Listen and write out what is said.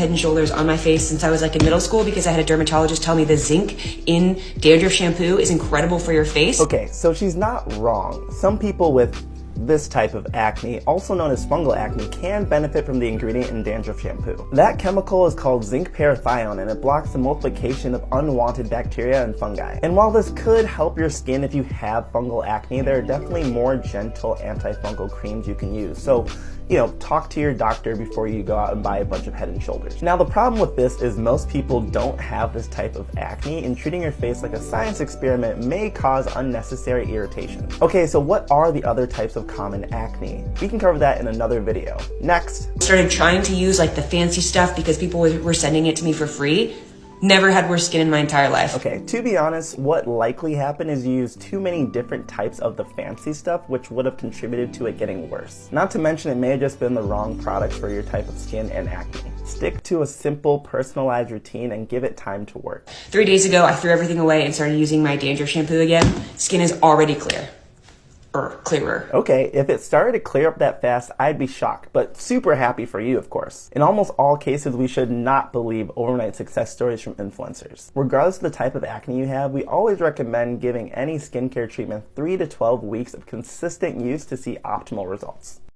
Head and Shoulders on my face since I was like in middle school because I had a dermatologist tell me the zinc in Dandruff Shampoo is incredible for your face. Okay, so she's not wrong. Some people with this type of acne, also known as fungal acne, can benefit from the ingredient in Dandruff Shampoo. That chemical is called zinc parathione, and it blocks the multiplication of unwanted bacteria and fungi. And while this could help your skin if you have fungal acne, there are definitely more gentle antifungal creams you can use. So, talk to your doctor before you go out and buy a bunch of Head and Shoulders. Now, the problem with this is most people don't have this type of acne, and treating your face like a science experiment may cause unnecessary irritation. Okay, so what are the other types of common acne? We can cover that in another video. Next. Started trying to use like the fancy stuff because people were sending it to me for free. Never had worse skin in my entire life. Okay, to be honest, what likely happened is you used too many different types of the fancy stuff, which would have contributed to it getting worse. Not to mention it may have just been the wrong product for your type of skin and acne. Stick to a simple, personalized routine and give it time to work. 3 days ago, I threw everything away and started using my Dandruff Shampoo again. Skin is already clear. Or clearer. Okay, if it started to clear up that fast, I'd be shocked, but super happy for you, of course. In almost all cases, we should not believe overnight success stories from influencers. Regardless of the type of acne you have, we always recommend giving any skincare treatment 3 to 12 weeks of consistent use to see optimal results.